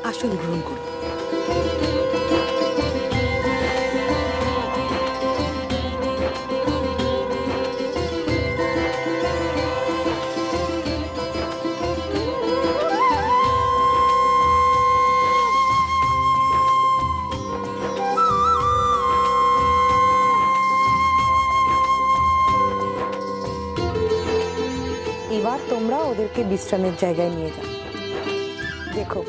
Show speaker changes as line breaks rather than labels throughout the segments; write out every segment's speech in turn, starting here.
আসন গ্রহণ করুন। এবার তোমরা ওদেরকে বিশ্রামের জায়গায় নিয়ে যাও। দেখো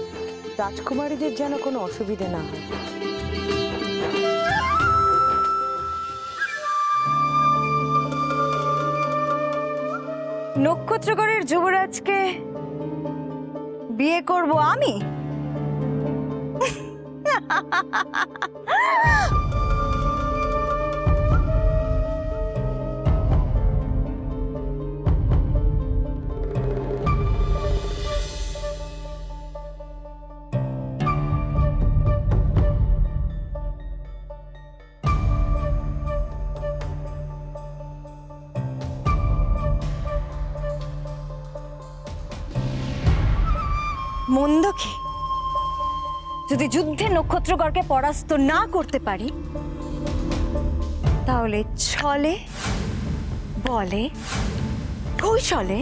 রাজকুমারীদের যেন কোনো অসুবিধে না হয়।
নক্ষত্রগড়ের যুবরাজকে বিয়ে করব আমি? মন্দ কি? যদি যুদ্ধে নক্ষত্রগড়কে পরাস্ত না করতে পারি, তাহলে ছলে বলে কৌশলে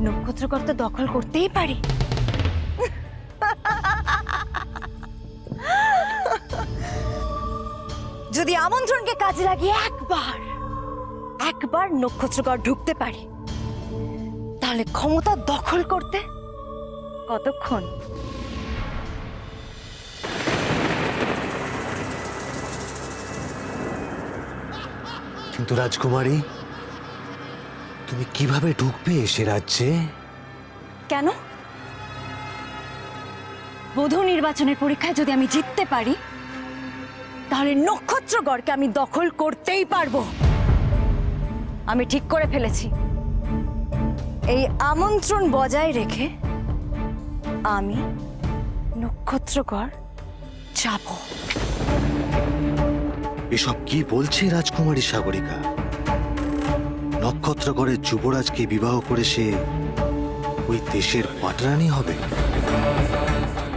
নক্ষত্রগড় তো দখল করতেই পারি। যদি আমন্ত্রণকে কাজে লাগিয়ে একবার নক্ষত্রগড় ঢুকতে পারি, তাহলে ক্ষমতা দখল করতে কতক্ষণ?
কিন্তু রাজকুমারী, তুমি কিভাবে ঢুকবে সে রাজ্যে?
কেন? বধূ নির্বাচনের পরীক্ষায় যদি আমি জিততে পারি, তাহলে নক্ষত্রগড়কে আমি দখল করতেই পারবো। আমি ঠিক করে ফেলেছি, এই আমন্ত্রণ বজায় রেখে আমি নক্ষত্রগড় যাব।
এসব কি বলছে রাজকুমারী সাগরিকা? নক্ষত্রগড়ের যুবরাজকে বিবাহ করে সে ওই দেশের পাটরানী হবে?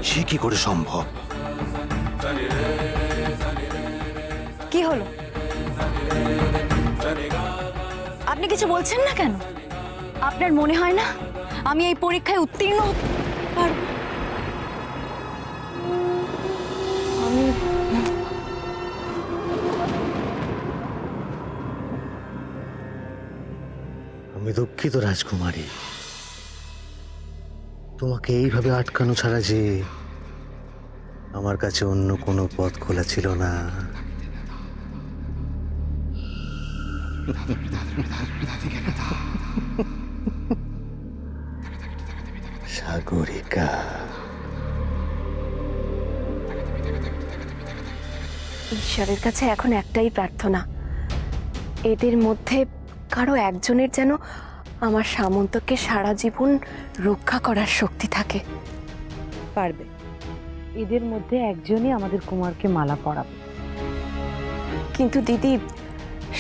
সে কি করে সম্ভব?
কি হলো? আপনি কিছু বলছেন না কেন? আপনার মনে হয় না আমি এই পরীক্ষায় উত্তীর্ণ হতে পারব?
আমি দুঃখিত রাজকুমারী, তোমাকে এইভাবে আটকানো ছাড়া যে আমার কাছে অন্য কোনো পথ খোলা ছিল না। সাগরিকা,
ঈশ্বরের কাছে এখন একটাই প্রার্থনা, এদের মধ্যে কারো একজনের যেন আমার সামন্তকে সারা জীবন রক্ষা করার শক্তি থাকে।
পারবে, এদের মধ্যে একজনই আমাদের কুমারকে মালা পরাবে।
কিন্তু দিদি,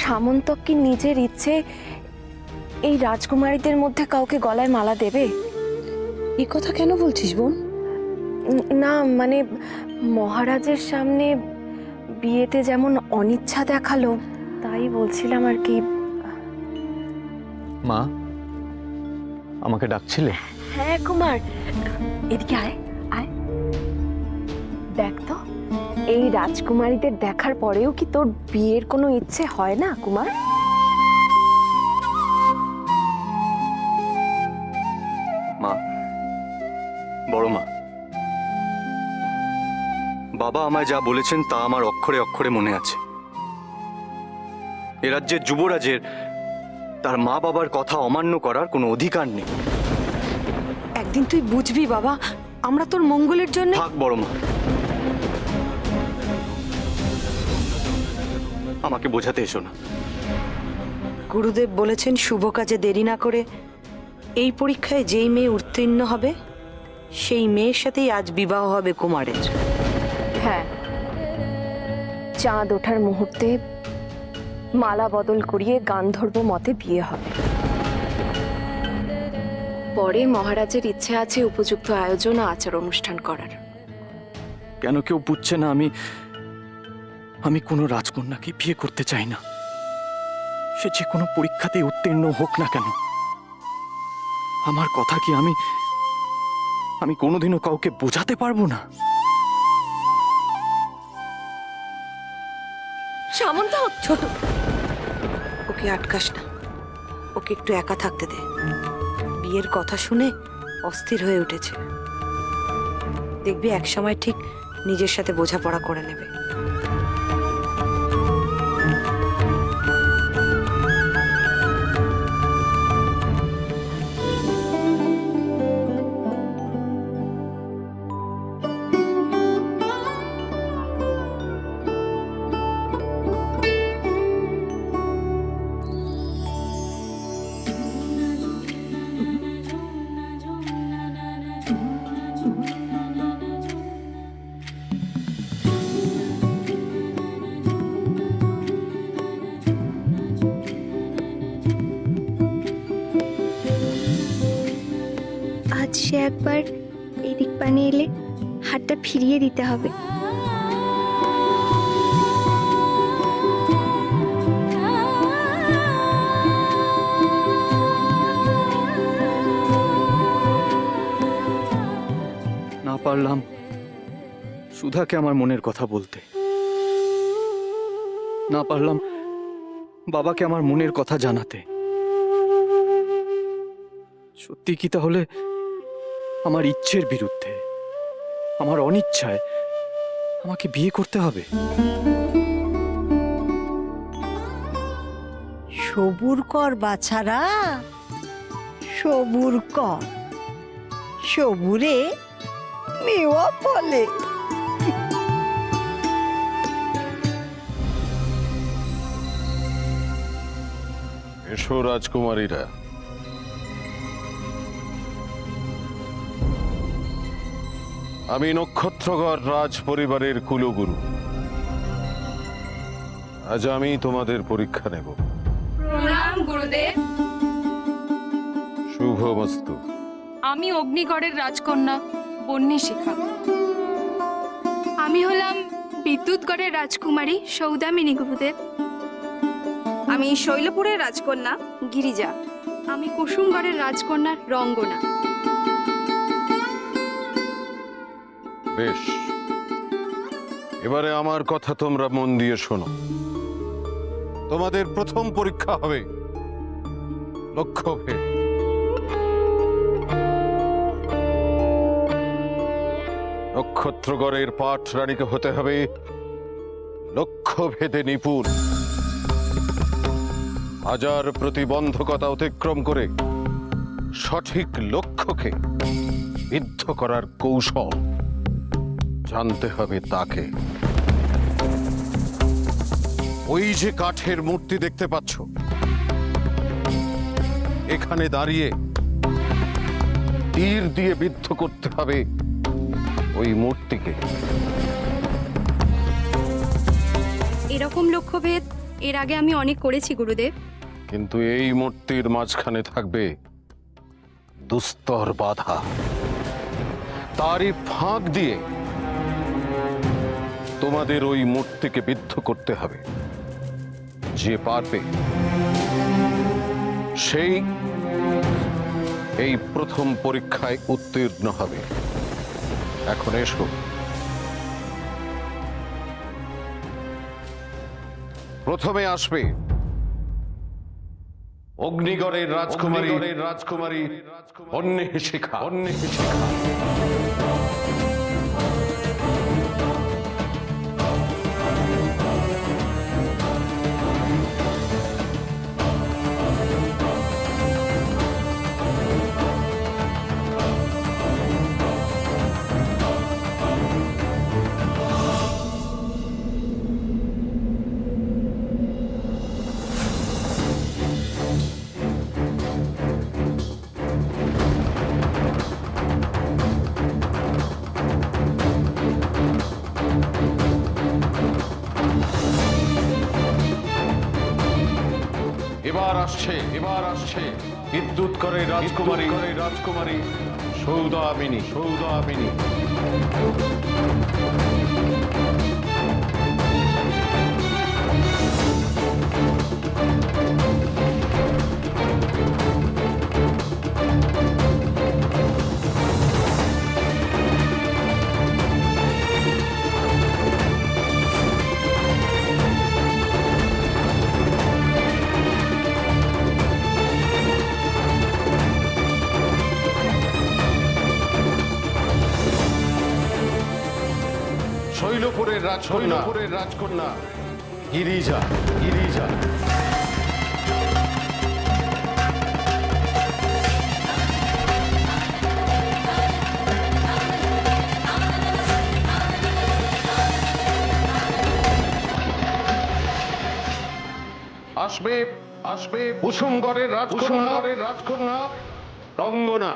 সামন্ত কি নিজের ইচ্ছে এই রাজকুমারীদের মধ্যে কাউকে গলায় মালা দেবে?
এই কথা কেন বলছিস বোন?
না মানে, মহারাজের সামনে বিয়েতে যেমন অনিচ্ছা দেখালো, তাই বলছিলাম আর কি।
মা, আমাকে ডাকছিলে?
হ্যাঁ কুমার, এদিকে আয় আয়। দেখ তো, এই রাজকুমারীদের দেখার পরেও কি তোর বিয়ের কোনো ইচ্ছে হয় না কুমার?
মা, বড় মা, বাবা আমায় যা বলেছেন তা আমার অক্ষরে অক্ষরে মনে আছে। এ রাজ্যের যুবরাজের তার মা বাবার কথা অমান্য করার কোনো অধিকার নেই।
একদিন তুই বুঝবি বাবা, আমরা তোর মঙ্গলের জন্য।
থাক বড় মা, আমাকে বোঝাতে এসো না।
গুরুদেব বলেছেন শুভ কাজে দেরি না করে এই পরীক্ষায় যেই মেয়ে উত্তীর্ণ হবে সেই মেয়ের সাথেই আজ বিবাহ হবে কুমারের।
হ্যাঁ, চাঁদ ওঠার মুহূর্তে মালা বদল করিয়ে গান্ধর্ব মতে বিয়ে হবে। পরে মহারাজের ইচ্ছে আছে উপযুক্ত আয়োজন ও আচার অনুষ্ঠান করার।
কেন কেউ বুঝছে না আমি কোনো রাজকন্যাকে বিয়ে করতে চাই না, সে যে কোনো পরীক্ষাতেই উত্তীর্ণ হোক না কেন। আমার কথা কি আমি কোনোদিনও কাউকে বোঝাতে পারবো না?
সামন্ত,
ছোট, ওকে আটকাস না, ওকে একটু একা থাকতে দে। বিয়ের কথা শুনে অস্থির হয়ে উঠেছে, দেখবি একসময় ঠিক নিজের সাথে বোঝাপড়া করে নেবে।
আজ সে একবার এদিক পানে এলে হাতটা ফিরিয়ে দিতে হবে।
না পারলাম সুধাকে আমার মনের কথা বলতে, না পারলাম বাবাকে আমার মনের কথা জানাতে। সত্যি কি তাহলে আমার ইচ্ছের বিরুদ্ধে, আমার অনিচ্ছায় আমাকে বিয়ে করতে হবে?
সবুর কর বাছারা, সবুর কর। সবুরে মেওয়া ফলে।
এসো রাজকুমারীরা, আমি নক্ষত্রগড় রাজ পরিবারের কুলগুরু। আজ আমি তোমাদের পরীক্ষা নেব।
প্রণাম গুরুদেব।
শুভমস্তু।
আমি অগ্নিগড়ের রাজকন্যা বন্যী শিখা। আমি হলাম বিদ্যুৎগড়ের রাজকুমারী সৌদামিনী গুরুদেব। আমি শৈলপুরের রাজকন্যা গিরিজা। আমি কুসুমগড়ের রাজকন্যা রঙ্গনা।
বেশ, এবারে আমার কথা তোমরা মন দিয়ে শোনো। তোমাদের প্রথম পরীক্ষা হবে লক্ষ্যভেদ। নক্ষত্রগড়ের পাঠ রানীকে হতে হবে লক্ষ্যভেদে নিপুণ। হাজার প্রতিবন্ধকতা অতিক্রম করে সঠিক লক্ষ্যকে বিদ্ধ করার কৌশল জানতে হবে তাকে। ওই যে কাঠের মূর্তি দেখতে পাচ্ছ, এখানে দাঁড়িয়ে তীর দিয়ে বিদ্ধ করতে হবে ওই মূর্তিকে।
এরকম লক্ষ্যভেদ এর আগে আমি অনেক করেছি গুরুদেব।
কিন্তু এই মূর্তির মাঝখানে থাকবে দুস্তর বাধা। তারই ফাঁক দিয়ে তোমাদের ওই মূর্তিকে বিদ্ধ করতে হবে। যে পারবে সেই এই প্রথম পরীক্ষায় উত্তীর্ণ হবে। এখন এসো। প্রথমে আসবে অগ্নিগড়ের রাজকুমারী বন্যী শিখা। এবার আসছে বিদ্যুৎ করে রাজকুমারী সৌদামিনী। শৈলপুরের রাজকন্যা গিরিজা। আসবে কুসুমগড়ের রাজকন্যা রঙ্গনা।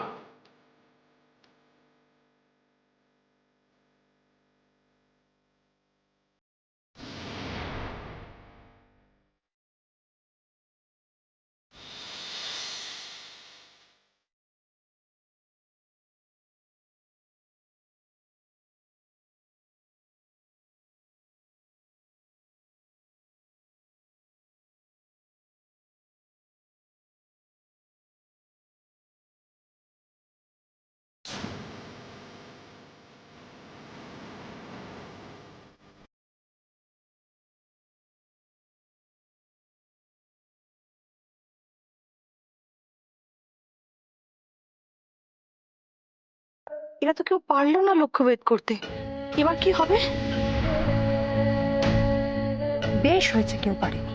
এরা তো কেউ পারলো না লক্ষ্যভেদ করতে। এবার কি হবে? বেশ হয়েছে কেউ পারেনি।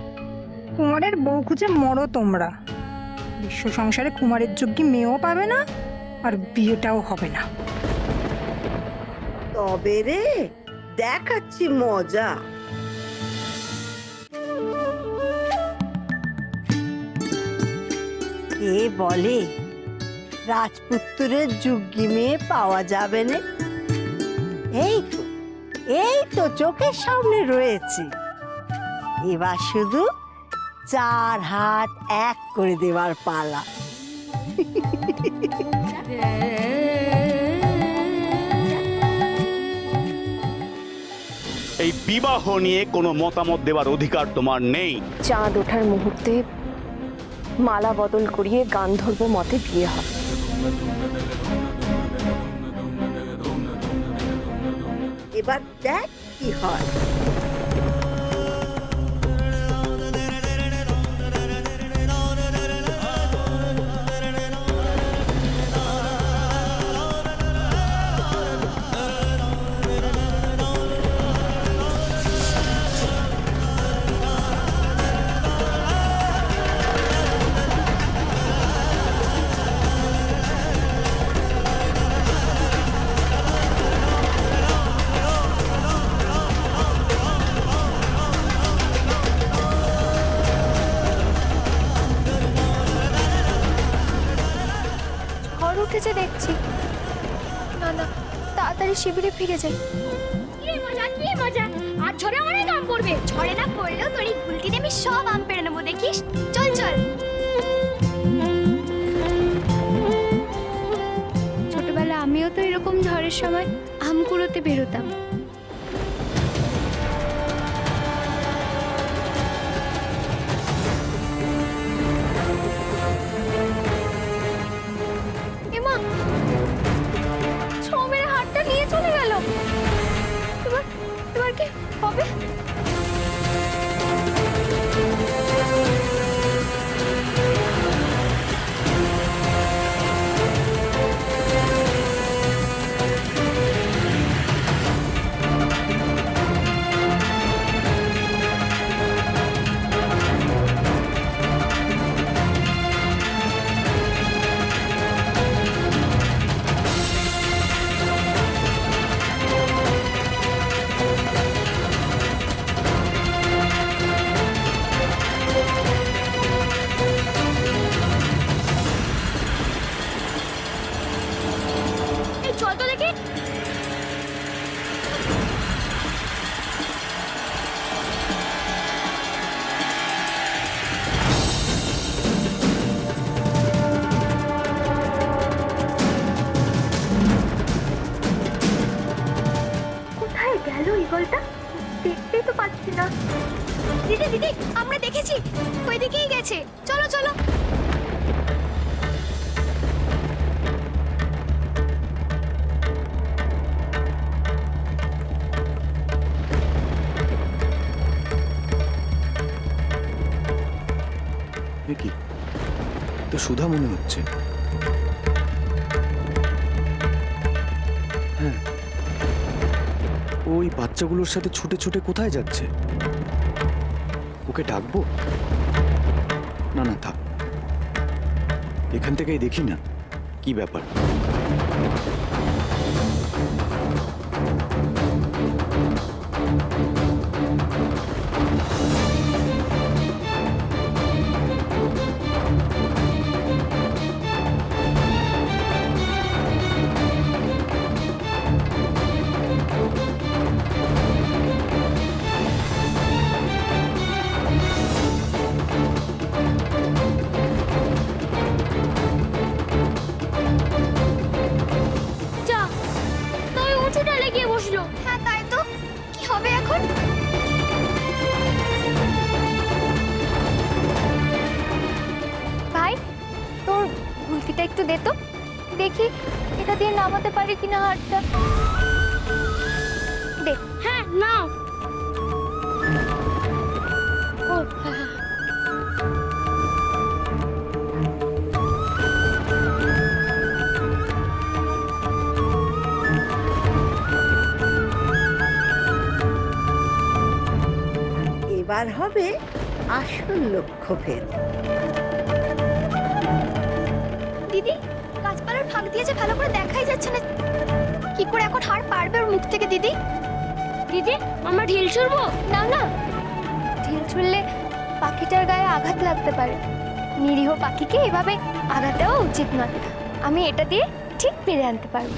কুমারের বউ খুঁজে মরো তোমরা। বিশ্ব সংসারে কুমারের যোগ্যী মেয়েও পাবে না, আর বিয়েটাও হবে না।
তবে রে দেখাচ্ছি মজা। কে বলে রাজপুত্রের যোগ্যী মেয়ে পাওয়া যাবে না? এই তো চোখের সামনে রয়েছে। এবার শুধু 4 হাত এক করে দেওয়ার পালা।
এই বিবাহ নিয়ে কোনো মতামত দেওয়ার অধিকার তোমার নেই।
চাঁদ ওঠার মুহূর্তে মালা বদল করিয়ে গান্ধর্ব মতে বিয়ে হবে।
এবার দেখ কি হয়।
উঠেছে দেখছি। না না, তাড়াতাড়ি শিবিরে ফিরে যাই।
কি মজা, আর ঝড়ে আমার আম পড়বে। ঝড়ে না পড়লেও তোর এই গুলতি দিয়ে আমি সব আম পেড়ে নেবো, দেখিস। চল
ছোটবেলা আমিও তো এরকম ঝড়ের সময় আম কুড়োতে বেরোতাম।
এবার কি হবে?
দিদি দিদি আমরা দেখেছি, ওইদিকেই গেছে, চলো চলো।
এ কি, তো সুধা মনে হচ্ছে। হ্যাঁ, ওই বাচ্চাগুলোর সাথে ছুটে ছুটে কোথায় যাচ্ছে? ওকে ডাকবো? না না থাক, এখান থেকেই দেখি না কি ব্যাপার।
যা, তুই উঁচু ডালে গিয়ে বসলো। হ্যাঁ তাই তো, কি হবে এখন? ভাই, তোর গুলতিটা একটু দে তো, দেখি এটা দিয়ে নামাতে পারি কিনা হাতটা। দে। হ্যাঁ নাও। ও হ্যাঁ হ্যাঁ।
এবার হবে আসল লক্ষ্যভেদ।
দিদি, গাছপালার ফাঁক দিয়ে যে ভালো করে দেখাই যাচ্ছে না, কি করে এখন হার পারবে ওর মুখ থেকে? দিদি দিদি আমরা ঢিল ছুড়বো? না না, ঢিল ছুড়লে পাখিটার গায়ে আঘাত লাগতে পারে। নিরীহ পাখিকে এভাবে আঘাত দেওয়া উচিত নয়। আমি এটা দিয়ে ঠিক ফিরে আনতে পারবো।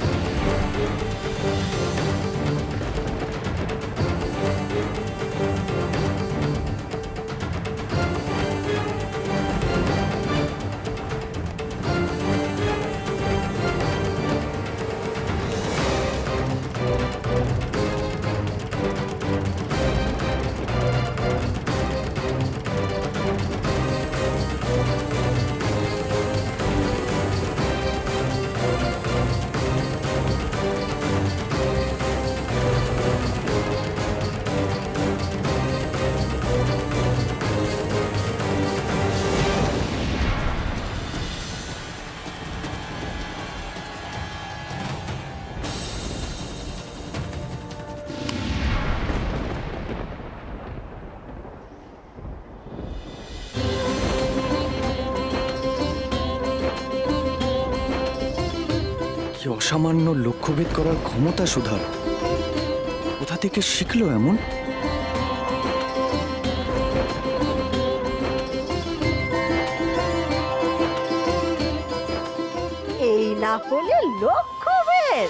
কি অসামান্য লক্ষ্যভেদ করার ক্ষমতা সুধার! কোথা থেকে শিখলো এমন?
এই না হলে লক্ষ্যভেদ।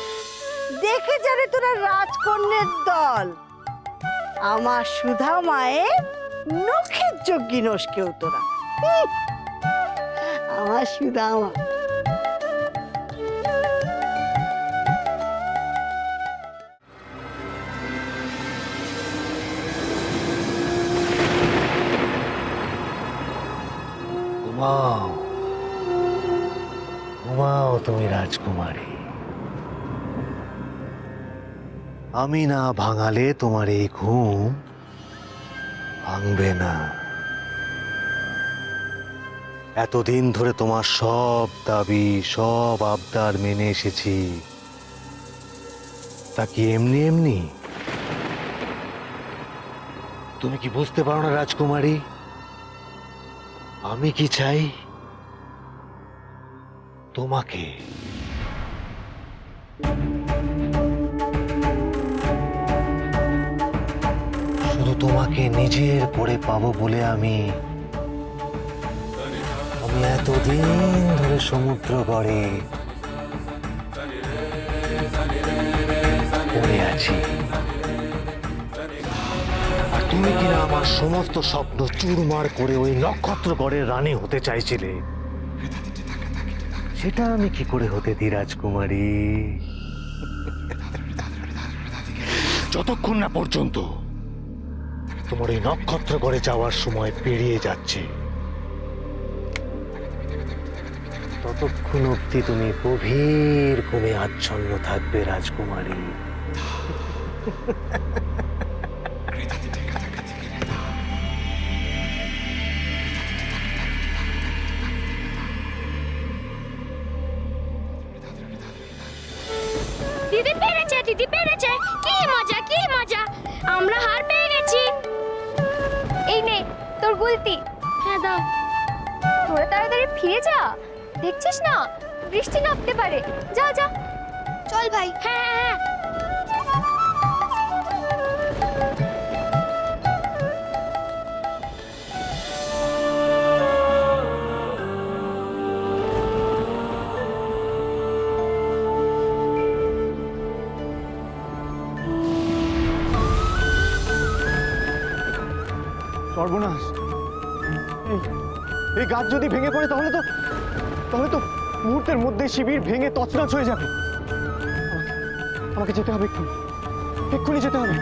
দেখে যারে তোরা রাজকন্যের দল, আমার সুধা মায়ের নখের যোগ্যী নোস কেউ তোরা। আমার সুধা মা।
ঘুমাও ঘুমাও তুমি রাজকুমারী। আমি না ভাঙালে তোমার এই ঘুম ভাঙবে না। এতদিন ধরে তোমার সব দাবি, সব আবদার মেনে এসেছি, তা কি এমনি এমনি? তুমি কি বুঝতে পারো না রাজকুমারী, আমি কি চাই? তোমাকে। শুধু তোমাকে নিজের করে পাবো বলে আমি এতদিন ধরে সমুদ্র গড়ে পড়ে আছি। আর তুমি কিনা আমার সমস্ত স্বপ্ন চুরমার করে ওই নক্ষত্রগড়ের রানী হতে চাইছিলে। সেটা আমি কি করে হতে দিই রাজকুমারী? যতক্ষণ না পর্যন্ত তোমার এই নক্ষত্র করে যাওয়ার সময় পেরিয়ে যাচ্ছে। ততক্ষণ অব্দি তুমি গভীর ঘুমে আচ্ছন্ন থাকবে রাজকুমারী।
দিদি পেরেছে, দিদি পেরেছে। কি মজা, কি মজা। আমরা হার পেয়ে গেছি।
এই নে তোর গুলতি।
হ্যাঁ দাও।
তোরা তাড়াতাড়ি ফিরে যা, দেখছিস না বৃষ্টি নামতে পারে। যা যা।
চল ভাই। হ্যাঁ হ্যাঁ হ্যাঁ।
সর্বনাশ! এই গাছ যদি ভেঙে পড়ে তাহলে তো মুহূর্তের মধ্যে শিবির ভেঙে তছনছ হয়ে যাবে। আমাকে যেতে হবে, এক্ষুনি যেতে হবে।